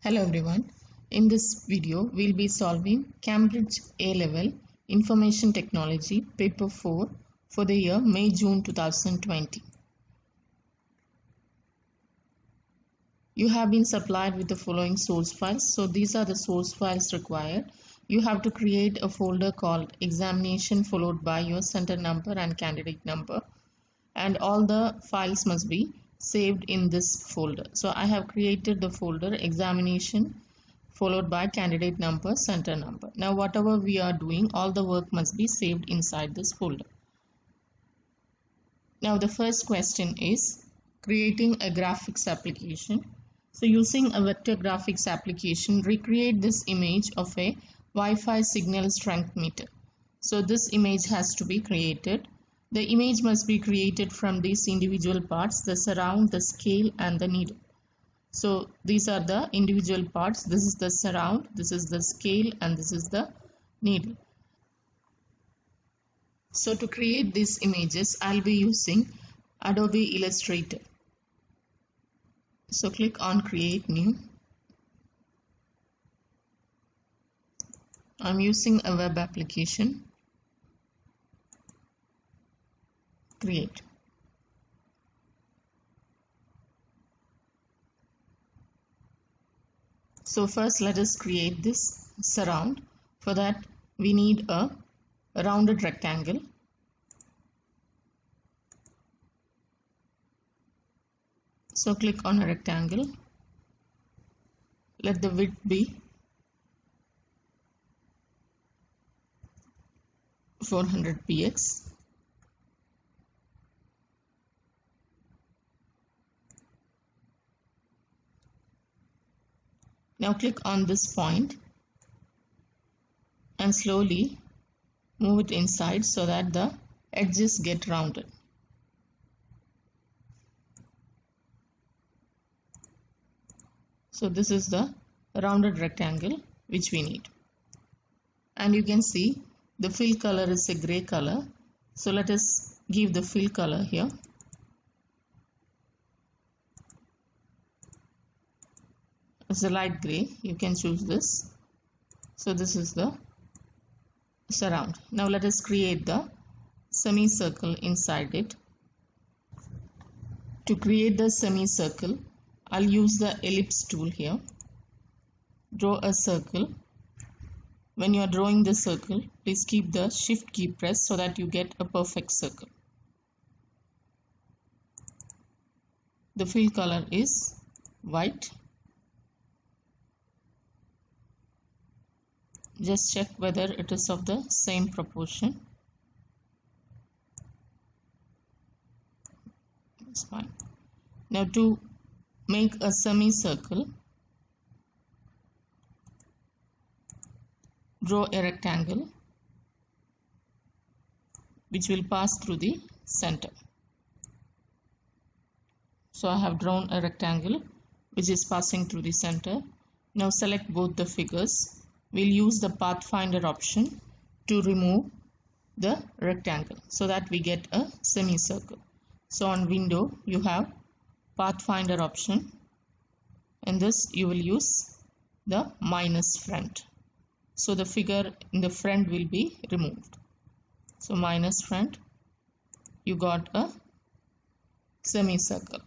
Hello everyone. In this video, we'll be solving Cambridge A-Level Information Technology Paper 4 for the year May-June 2020. You have been supplied with the following source files. So these are the source files required. You have to create a folder called examination followed by your center number and candidate number. And all the files must be saved in this folder. So I have created the folder examination followed by candidate number, center number. Now whatever we are doing, all the work must be saved inside this folder. Now the first question is creating a graphics application. So using a vector graphics application, recreate this image of a Wi-Fi signal strength meter. So this image has to be created. The image must be created from these individual parts: the surround, the scale and the needle. So these are the individual parts. This is the surround, this is the scale and this is the needle. So to create these images, I'll be using Adobe Illustrator. So click on create new. I'm using a web application. Create. So first let us create this surround. For that we need a rounded rectangle. So click on a rectangle. Let the width be 400 px. Now click on this point and slowly move it inside so that the edges get rounded. So this is the rounded rectangle which we need. And you can see the fill color is a gray color. So let us give the fill color here. It's a light gray. You can choose this. So this is the surround. Now let us create the semicircle inside it. To create the semicircle, I'll use the ellipse tool here. Draw a circle. When you are drawing the circle, please keep the shift key pressed so that you get a perfect circle. The fill color is white. Just check whether it is of the same proportion. That's fine. Now to make a semicircle, draw a rectangle which will pass through the center. So I have drawn a rectangle which is passing through the center. Now select both the figures. We'll use the pathfinder option to remove the rectangle so that we get a semicircle. So on window you have pathfinder option. In this you will use the minus front. So the figure in the front will be removed. So minus front, you got a semicircle.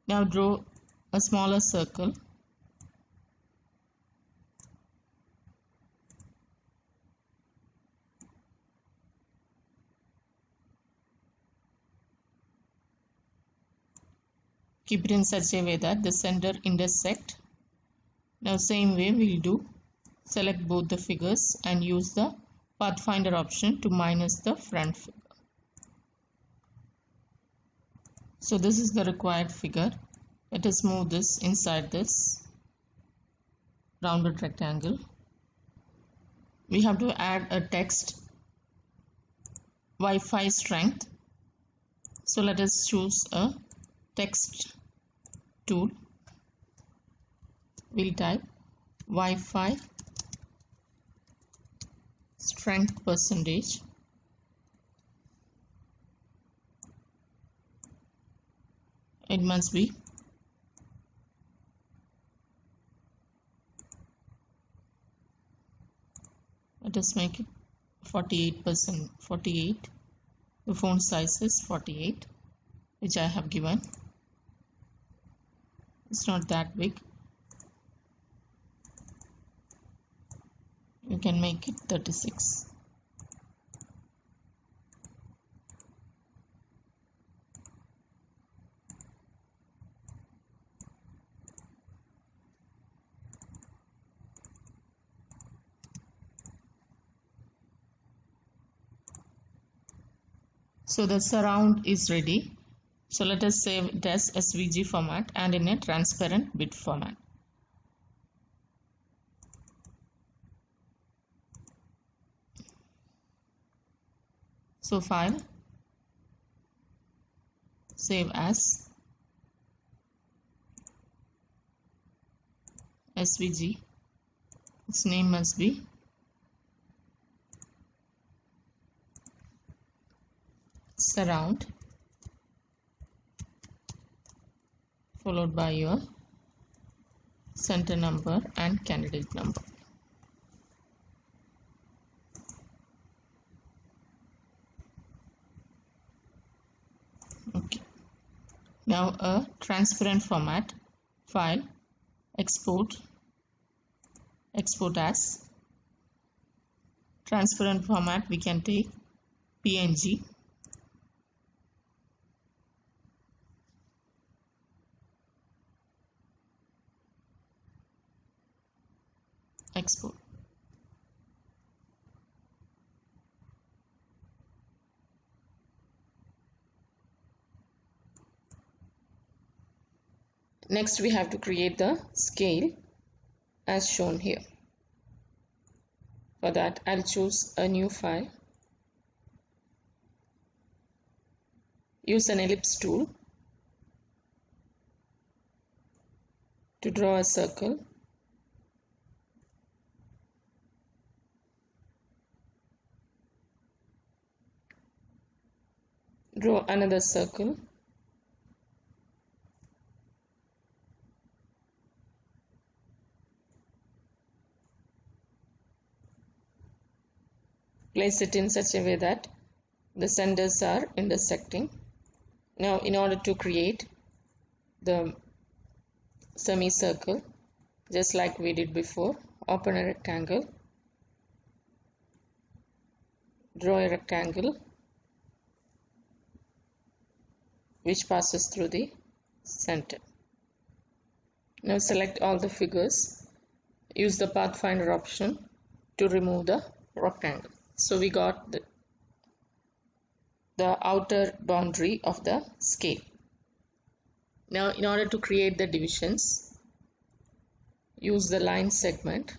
Now draw a smaller circle. Keep it in such a way that the center intersect. Now same way we'll do. Select both the figures and use the pathfinder option to minus the front figure. So this is the required figure. Let us move this inside this rounded rectangle. We have to add a text Wi-Fi strength. So let us choose a text tool. We'll type Wi-Fi strength percentage. It must be let's make it 48%, 48. The font size is 48, which I have given. It's not that big. You can make it 36. So the surround is ready. So let us save it as SVG format and in a transparent bit format. So file, save as SVG. Its name must be surround, followed by your center number and candidate number. Okay. Now a transparent format, file, export as transparent format. We can take PNG, export. Next we have to create the scale as shown here. For that I'll choose a new file, use an ellipse tool to draw a circle. Draw another circle. Place it in such a way that the centers are intersecting. Now in order to create the semicircle, just like we did before, open a rectangle, draw a rectangle which passes through the center. Now select all the figures, use the pathfinder option to remove the rectangle. So we got the outer boundary of the scale. Now in order to create the divisions, use the line segment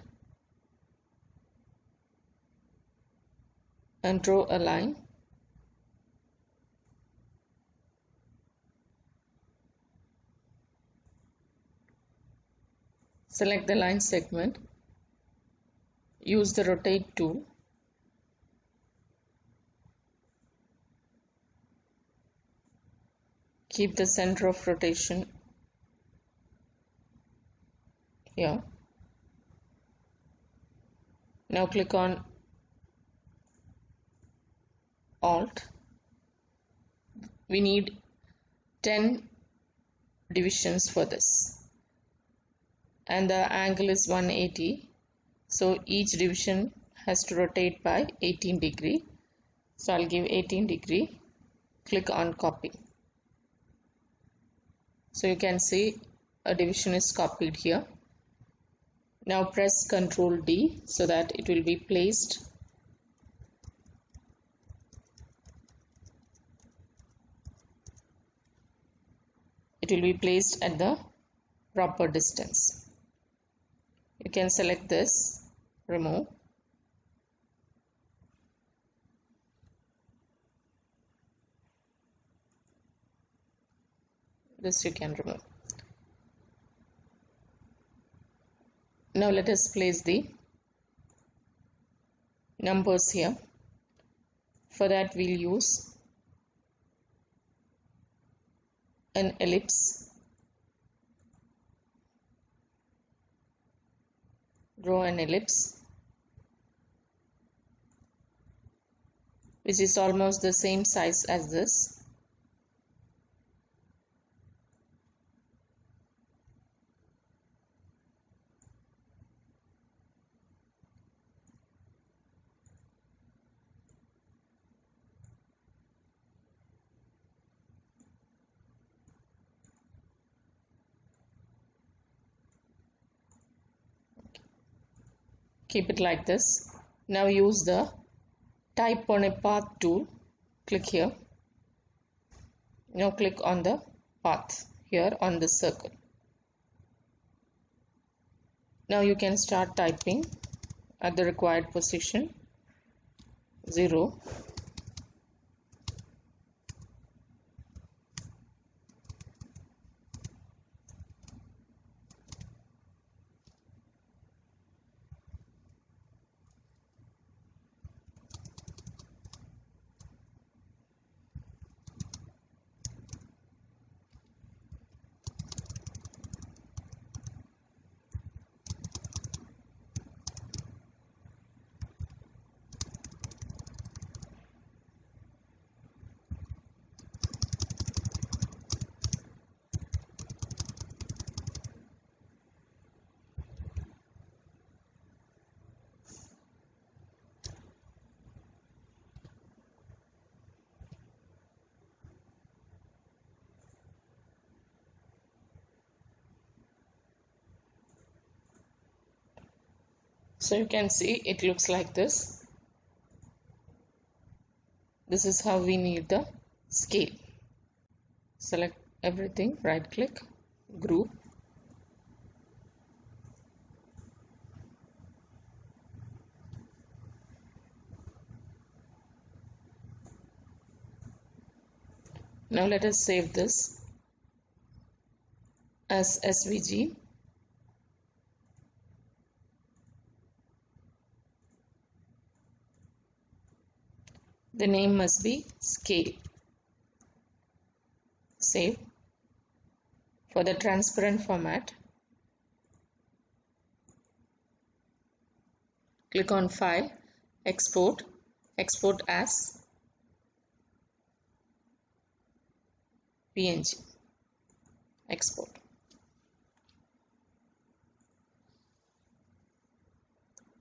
and draw a line. Select the line segment, use the rotate tool, keep the center of rotation here. Now click on Alt. We need 10 divisions for this, and the angle is 180, so each division has to rotate by 18 degree. So I'll give 18 degree, click on copy. So you can see a division is copied here. Now press Ctrl D so that it will be placed at the proper distance. You can select this, remove. This you can remove. Now let us place the numbers here. For that we'll use an ellipse, draw an ellipse, which is almost the same size as this. Keep it like this. Now use the type on a path tool. Click here. Now click on the path here on the circle. Now you can start typing at the required position 0. So you can see it looks like this. This is how we need the scale. Select everything, right click, group. Now let us save this as SVG. The name must be scale. Save. For the transparent format, click on File, Export, Export as PNG. Export.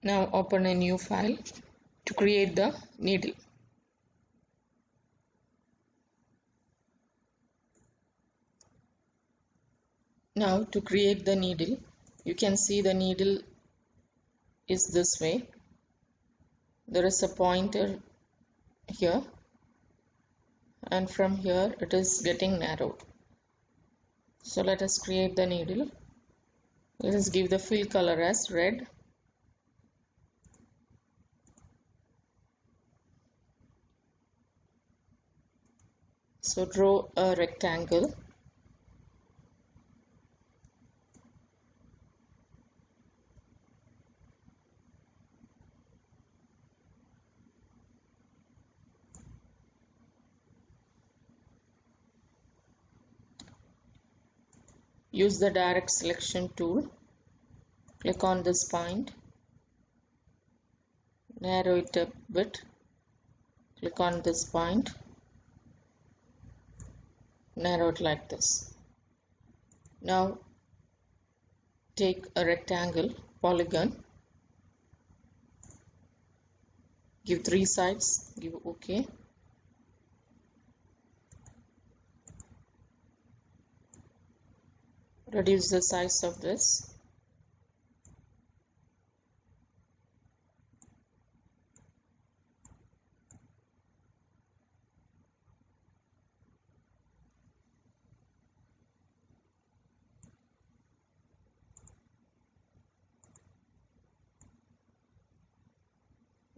Now open a new file to create the needle. Now to create the needle, you can see the needle is this way. There is a pointer here, and from here it is getting narrowed. So let us create the needle. Let us give the fill color as red. So draw a rectangle. Use the direct selection tool. Click on this point. Narrow it a bit. Click on this point. Narrow it like this. Now take a rectangle, polygon. Give 3 sides. Give OK. Reduce the size of this.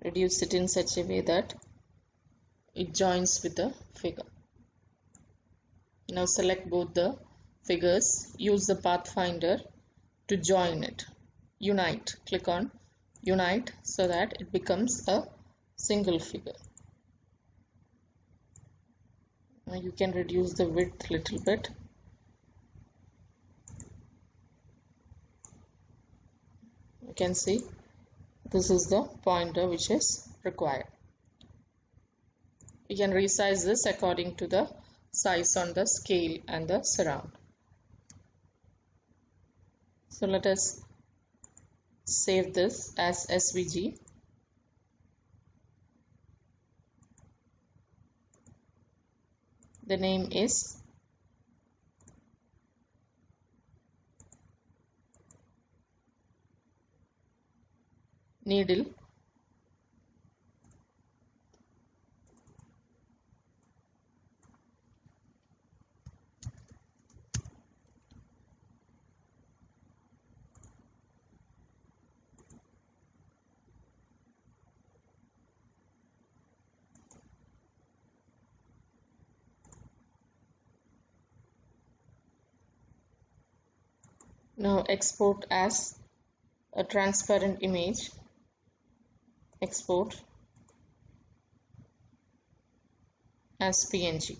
Reduce it in such a way that it joins with the figure. Now select both the figures. Use the pathfinder to join it. Unite. Click on Unite so that it becomes a single figure. Now you can reduce the width a little bit. You can see this is the pointer which is required. We can resize this according to the size on the scale and the surround. So let us save this as SVG. The name is needle. Now export as a transparent image. Export as PNG.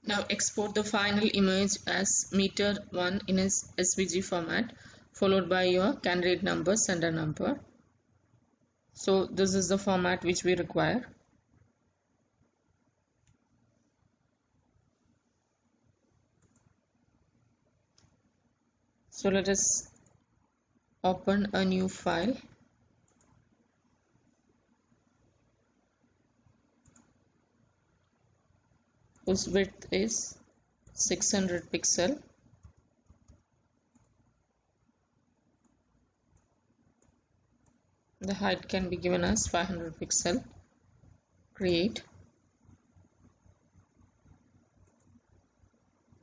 Now export the final image as meter1 in a SVG format, followed by your candidate number, sender number. So this is the format which we require. So let us open a new file. Whose width is 600 pixel. The height can be given as 500 pixel. Create.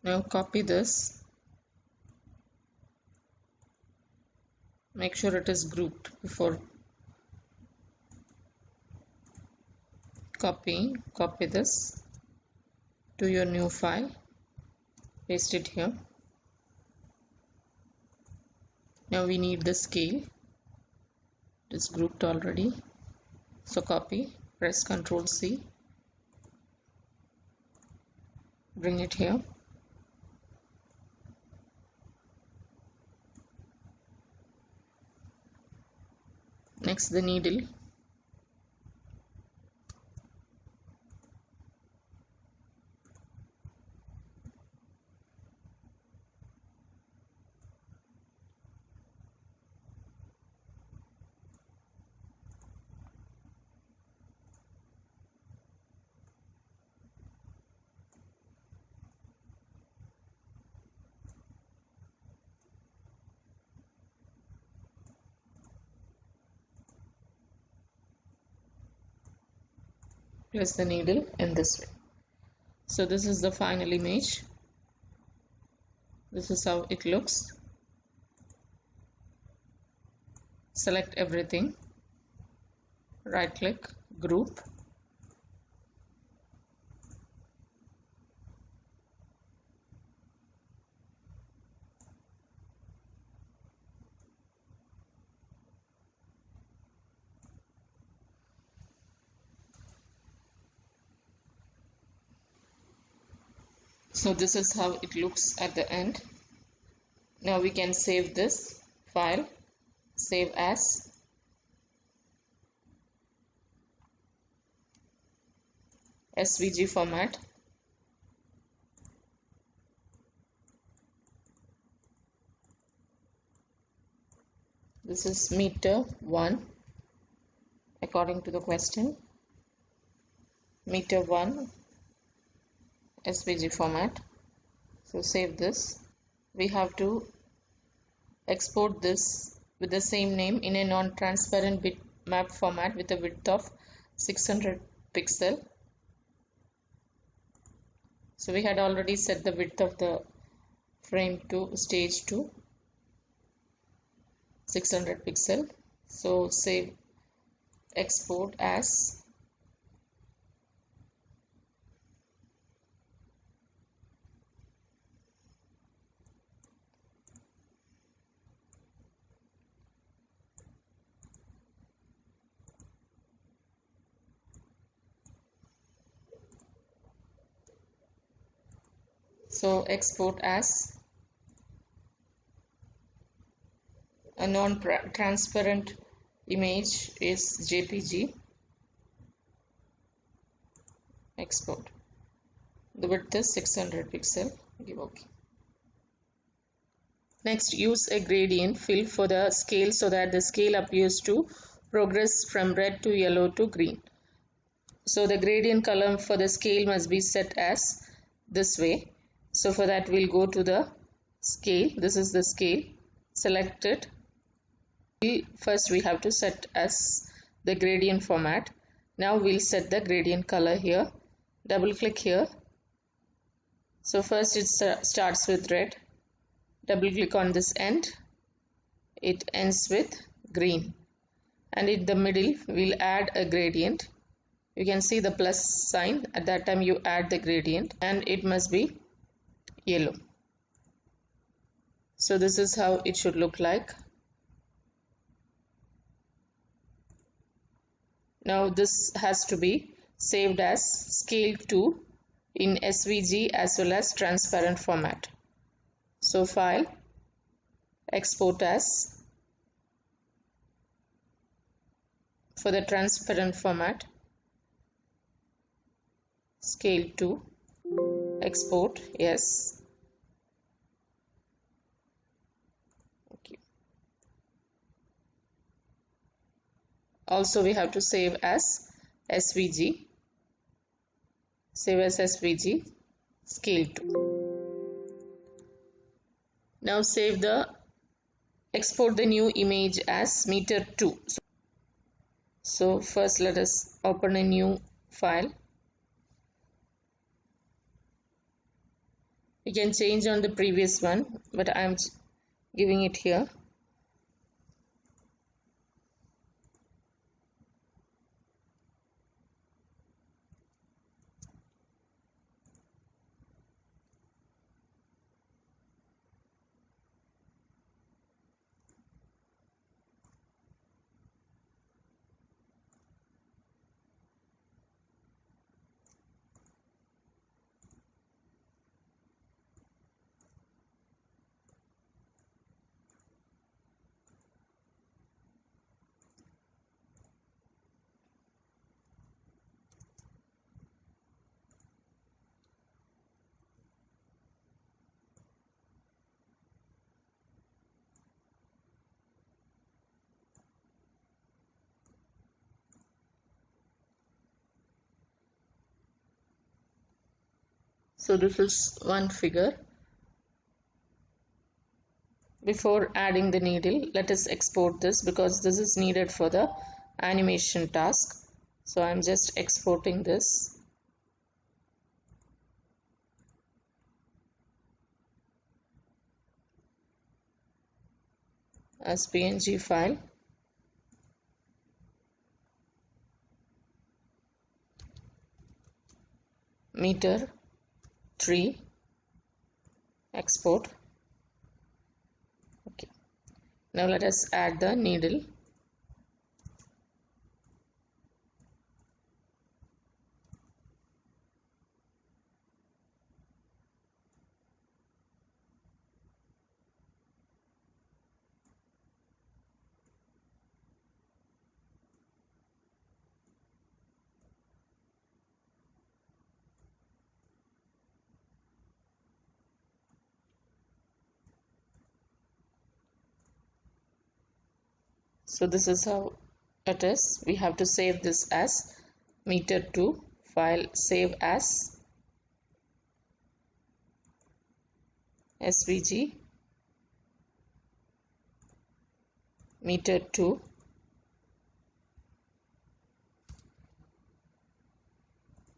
Now copy this. Make sure it is grouped before copying. Copy this to your new file. Paste it here. Now we need the scale. It is grouped already. So copy, press Ctrl C. Bring it here. Next, the needle. Place the needle in this way. So this is the final image. This is how it looks. Select everything. Right click, group. So this is how it looks at the end. Now we can save this file. Save as. SVG format. This is meter1 according to the question. Meter1 SVG format. So save this. We have to export this with the same name in a non-transparent bitmap format with a width of 600 pixel. So we had already set the width of the frame to stage to 600 pixel. So save, export as. So export as A non-transparent image is JPG. Export. The width is 600 pixel. Give OK. Next, use a gradient fill for the scale so that the scale appears to progress from red to yellow to green. So the gradient color for the scale must be set as this way. So for that we'll go to the scale. This is the scale. Select it. First we have to set as the gradient format. Now we'll set the gradient color here. Double click here. So first it starts with red. Double click on this end. It ends with green. And in the middle we'll add a gradient. You can see the plus sign. At that time you add the gradient and it must be yellow. So this is how it should look like. Now this has to be saved as scale 2 in SVG as well as transparent format. So file, export as. For the transparent format, scale 2, export, yes. Okay. Also we have to save as SVG. Save as SVG, scale 2. Now export the new image as meter 2. So first let us open a new file. We can change on the previous one, but I am giving it here. So this is one figure. Before adding the needle, let us export this because this is needed for the animation task. So I'm just exporting this. As PNG file. Meter 3, export. Okay. Now let us add the needle. So this is how it is. We have to save this as meter 2, file, save as SVG, meter 2,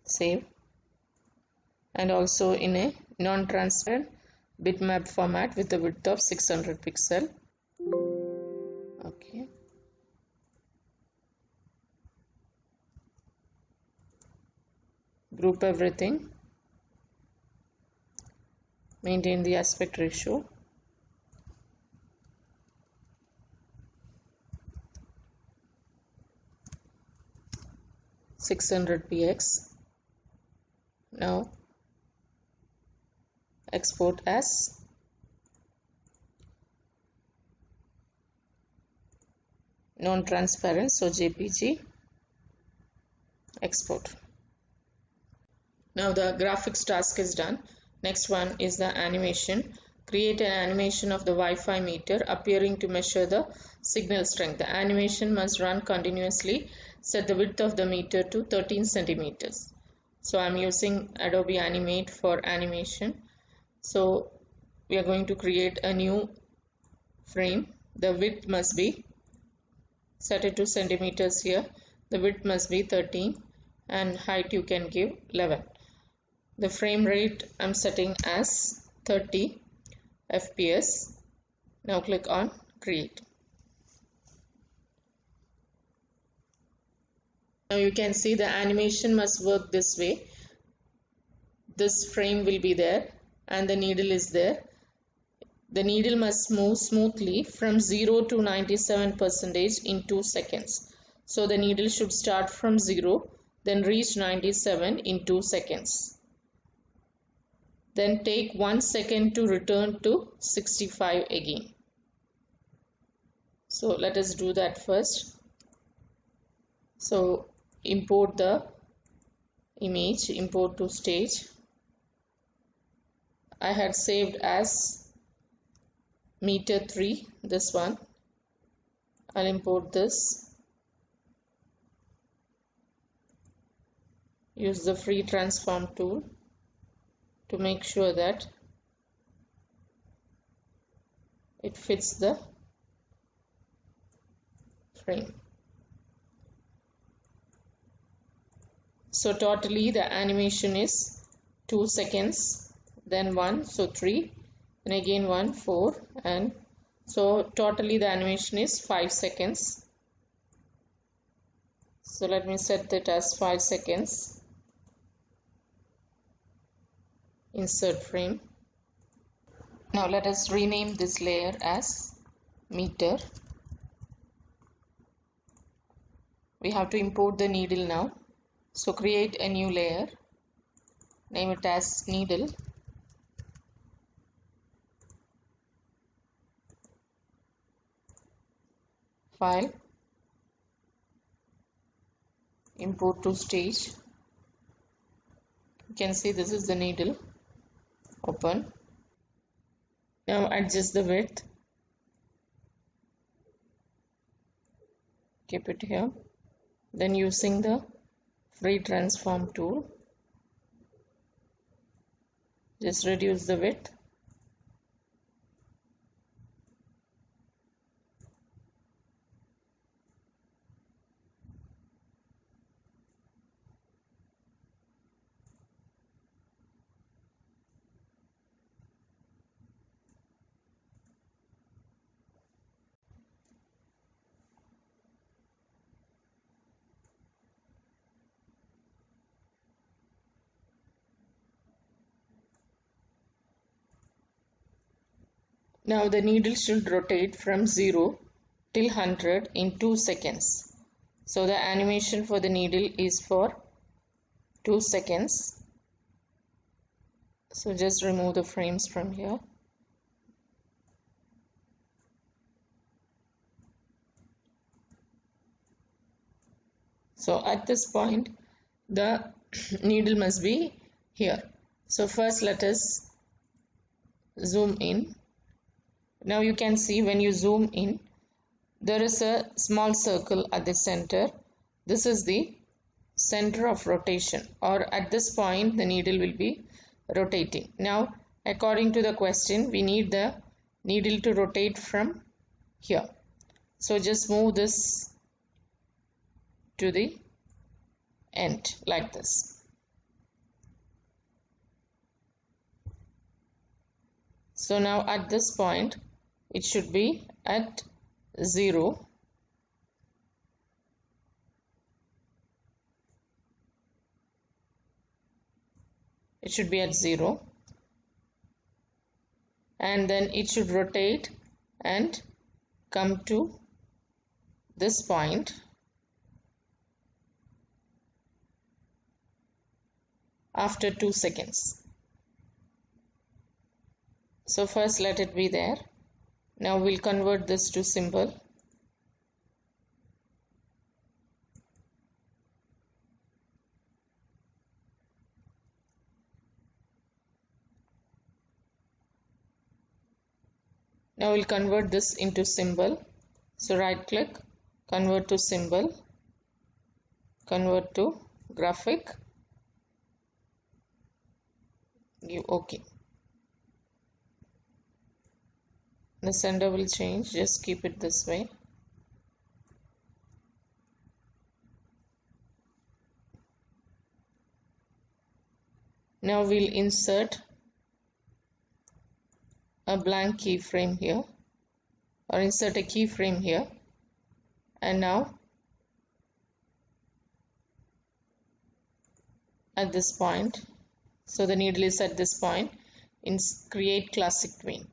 save, and also in a non-transparent bitmap format with a width of 600 pixel. Okay. Group everything. Maintain the aspect ratio. (600px). Now export as non-transparent, so JPG, export. Now the graphics task is done. Next one is the animation. Create an animation of the Wi-Fi meter appearing to measure the signal strength. The animation must run continuously. Set the width of the meter to 13 centimeters. So I'm using Adobe Animate for animation. So we are going to create a new frame. The width must be set it to centimeters here. The width must be 13 and height you can give 11. The frame rate I'm setting as 30 FPS. Now click on create. Now you can see the animation must work this way. This frame will be there and the needle is there. The needle must move smoothly from 0 to 97% in 2 seconds. So the needle should start from 0, then reach 97 in 2 seconds. Then take 1 second to return to 65 again. So let us do that first. So import the image, import to stage. I had saved as meter 3, this one. I'll import this. Use the free transform tool to make sure that it fits the frame. So totally the animation is 2 seconds, then 1, so 3, and again 1, 4, and so totally the animation is 5 seconds. So let me set that as 5 seconds. Insert frame. Now let us rename this layer as meter. We have to import the needle now. So create a new layer. Name it as needle. File. Import to stage. You can see this is the needle. Open. Now adjust the width. Keep it here. Then using the free transform tool, just reduce the width. Now the needle should rotate from 0 till 100 in 2 seconds. So the animation for the needle is for 2 seconds. So just remove the frames from here. So at this point the needle must be here. So first let us zoom in. Now you can see when you zoom in, there is a small circle at the center. This is the center of rotation, or at this point the needle will be rotating. Now according to the question, we need the needle to rotate from here. So just move this to the end like this. So now at this point it should be at 0. It should be at 0, and then it should rotate and come to this point after 2 seconds. So first let it be there. Now we'll convert this to symbol. Now we'll convert this into symbol. So right click, convert to symbol, convert to graphic, give OK. The sender will change, just keep it this way. Now we'll insert a blank keyframe here, or insert a keyframe here, and now at this point, so the needle is at this point, in create classic tween.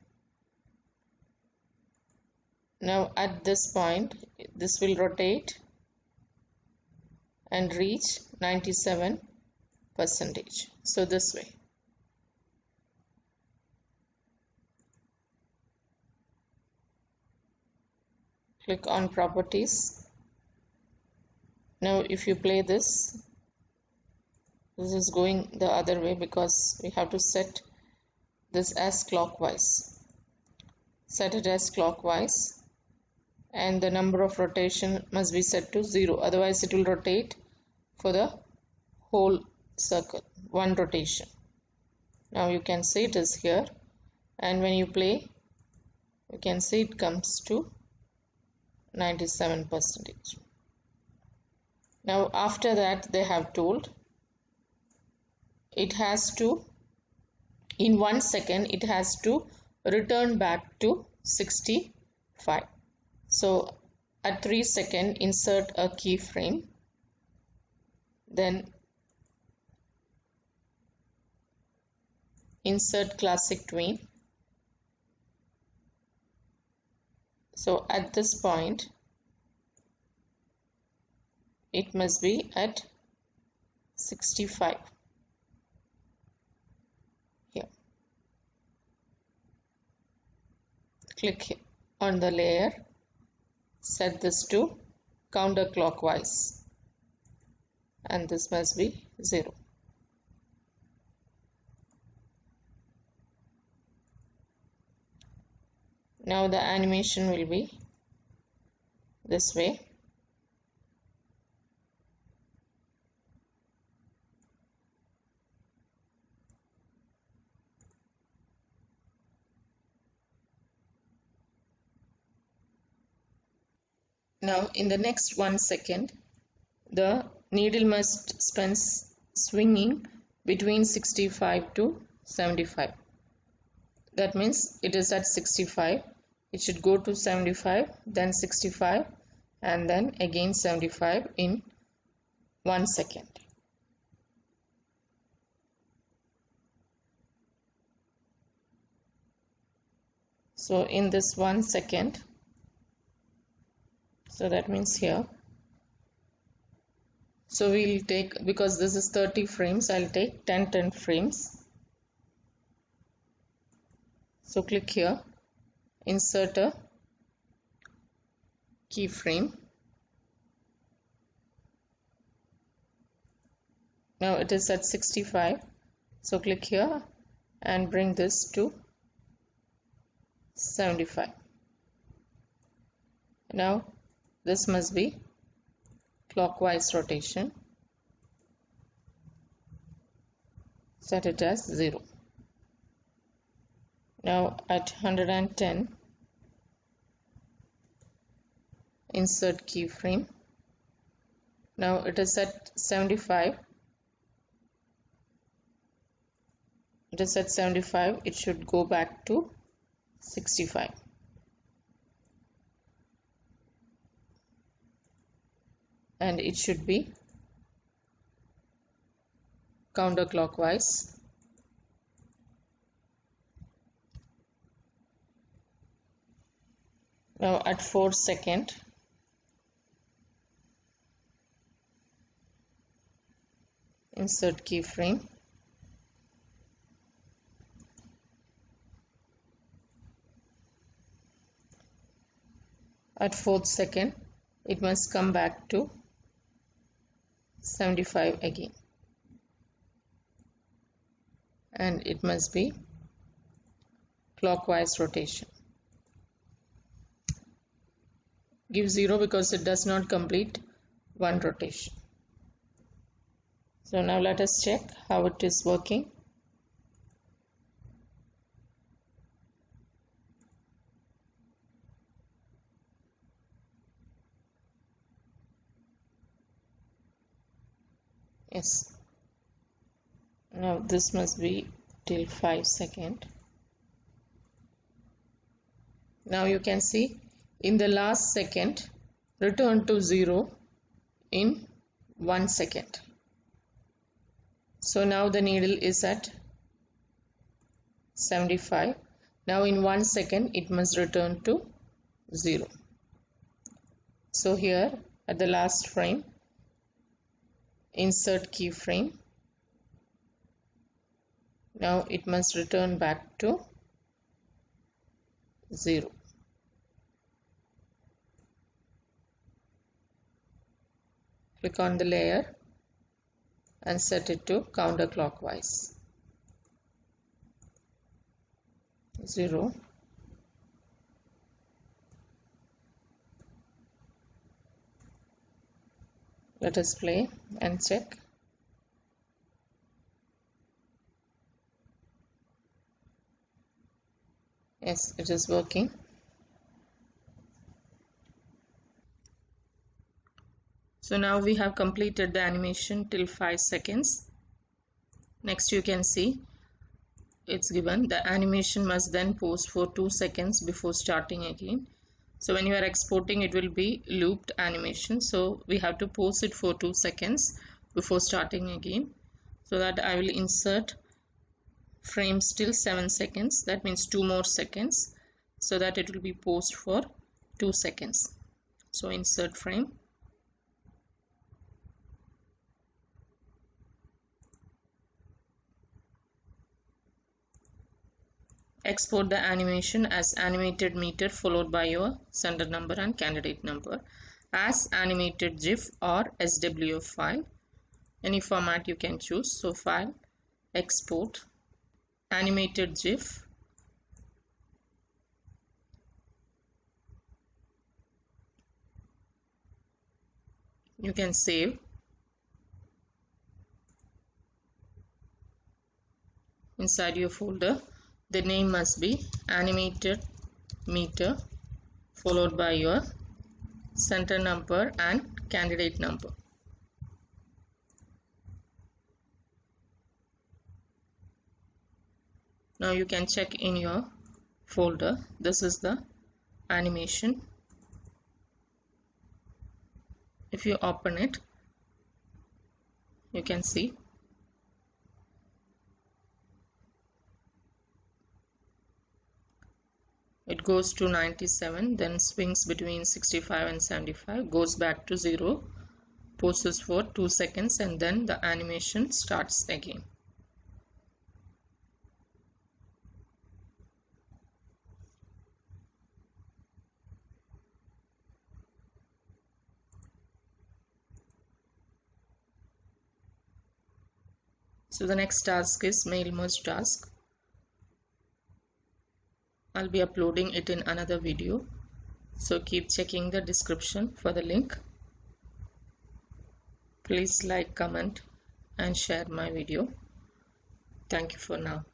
Now at this point, this will rotate and reach 97%. So this way. Click on properties. Now if you play this is going the other way because we have to set this as clockwise. Set it as clockwise, and the number of rotation must be set to 0, otherwise it will rotate for the whole circle, one rotation. Now you can see it is here, and when you play you can see it comes to 97%. Now after that they have told it has to, in 1 second it has to return back to 65. So at 3 seconds insert a keyframe, then insert classic tween. So at this point it must be at 65 here. Click on the layer, set this to counterclockwise, and this must be 0. Now the animation will be this way. Now in the next 1 second, the needle must spend swinging between 65 to 75. That means it is at 65, it should go to 75, then 65, and then again 75 in 1 second. So in this 1 second, so that means here, so we'll take, because this is 30 frames, I'll take 10 frames. So click here, insert a keyframe. Now it is at 65, so click here and bring this to 75. Now this must be clockwise rotation. Set it as 0. Now at 110, insert keyframe. Now it is at 75. It is at 75. It should go back to 65. And it should be counterclockwise. Now at 4 seconds, insert keyframe. At 4th second, it must come back to 75 again, and it must be clockwise rotation. give 0 because it does not complete one rotation. So now let us check how it is working. Yes. Now this must be till 5 seconds. Now you can see in the last second return to 0 in 1 second. So now the needle is at 75. Now in 1 second it must return to 0. So here at the last frame, insert keyframe. Now it must return back to 0. Click on the layer and set it to counterclockwise. 0. Let us play and check. Yes, it is working. So now we have completed the animation till 5 seconds. Next you can see it's given the animation must then pause for 2 seconds before starting again. So when you are exporting, it will be looped animation. So we have to pause it for 2 seconds before starting again. So that I will insert frames till 7 seconds. That means 2 more seconds, so that it will be paused for 2 seconds. So insert frame. Export the animation as animated meter followed by your sender number and candidate number as animated GIF or SWF file. Any format you can choose. So file, export, animated GIF. You can save. Inside your folder, the name must be animated meter followed by your center number and candidate number. Now you can check in your folder. This is the animation. If you open it, you can see it goes to 97, then swings between 65 and 75, goes back to 0, pauses for 2 seconds, and then the animation starts again. So the next task is Mailmerge task. I'll be uploading it in another video, so keep checking the description for the link. Please like, comment and share my video. Thank you for now.